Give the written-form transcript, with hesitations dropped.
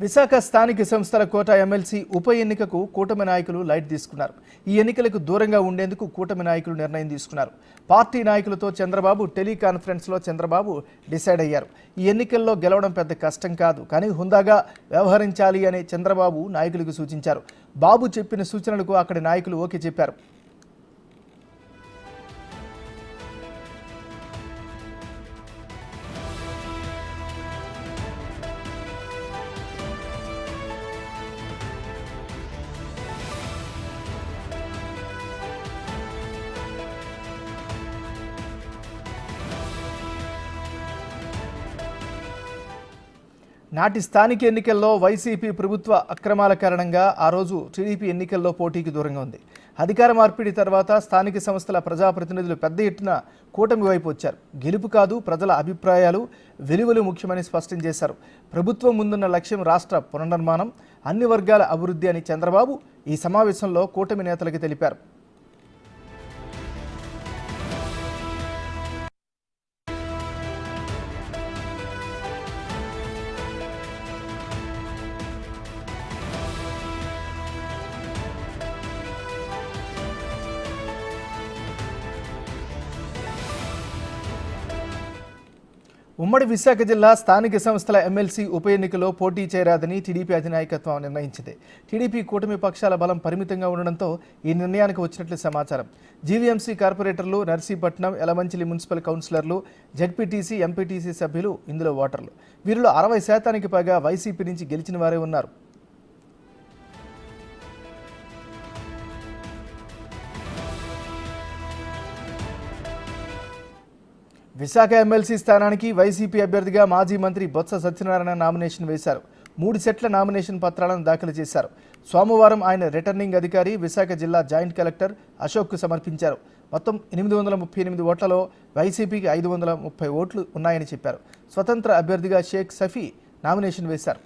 విశాఖ స్థానిక సంస్థల కోట ఎమ్మెల్సీ ఉప ఎన్నికకు కూటమి నాయకులు లైట్ తీసుకున్నారు. ఈ ఎన్నికలకు దూరంగా ఉండేందుకు కూటమి నాయకులు నిర్ణయం తీసుకున్నారు. పార్టీ నాయకులతో చంద్రబాబు టెలికాన్ఫరెన్స్లో చంద్రబాబు డిసైడ్ అయ్యారు. ఈ ఎన్నికల్లో గెలవడం పెద్ద కష్టం కాదు, కానీ హుందాగా వ్యవహరించాలి అని చంద్రబాబు నాయకులకు సూచించారు. బాబు చెప్పిన సూచనలకు అక్కడి నాయకులు ఓకే చెప్పారు. నాటి స్థానిక ఎన్నికల్లో వైసీపీ ప్రభుత్వ అక్రమాల కారణంగా ఆ రోజు టీడీపీ ఎన్నికల్లో పోటీకి దూరంగా ఉంది. అధికార మార్పిడి తర్వాత స్థానిక సంస్థల ప్రజాప్రతినిధులు పెద్ద ఎత్తున కూటమి వైపు వచ్చారు. గెలుపు కాదు, ప్రజల అభిప్రాయాలు, విలువలు ముఖ్యమని స్పష్టం చేశారు. ప్రభుత్వం ముందున్న లక్ష్యం రాష్ట్ర పునర్నిర్మాణం, అన్ని వర్గాల అభివృద్ధి అని చంద్రబాబు ఈ సమావేశంలో కూటమి నేతలకు తెలిపారు. ఉమ్మడి విశాఖ జిల్లా స్థానిక సంస్థల ఎమ్మెల్సీ ఉప ఎన్నికలో పోటీ చేయరాదని టీడీపీ అధినాయకత్వం నిర్ణయించింది. టీడీపీ కూటమి పక్షాల బలం పరిమితంగా ఉండడంతో ఈ నిర్ణయానికి వచ్చినట్లు సమాచారం. జీవీఎంసీ కార్పొరేటర్లు, నర్సీపట్నం, యలమంచిలి మున్సిపల్ కౌన్సిలర్లు, జెడ్పీటీసీ, ఎంపీటీసీ సభ్యులు ఇందులో ఓటర్లు. వీరిలో 60% పైగా వైసీపీ నుంచి గెలిచిన వారే ఉన్నారు. విశాఖ ఎమ్మెల్సీ స్థానానికి వైసీపీ అభ్యర్థిగా మాజీ మంత్రి బొత్స సత్యనారాయణ నామినేషన్ వేశారు. 3 సెట్ల నామినేషన్ పత్రాలను దాఖలు చేశారు. సోమవారం ఆయన రిటర్నింగ్ అధికారి, విశాఖ జిల్లా జాయింట్ కలెక్టర్ అశోక్కు సమర్పించారు. మొత్తం 838 ఓట్లలో వైసీపీకి 530 ఓట్లు ఉన్నాయని చెప్పారు. స్వతంత్ర అభ్యర్థిగా షేక్ సఫీ నామినేషన్ వేశారు.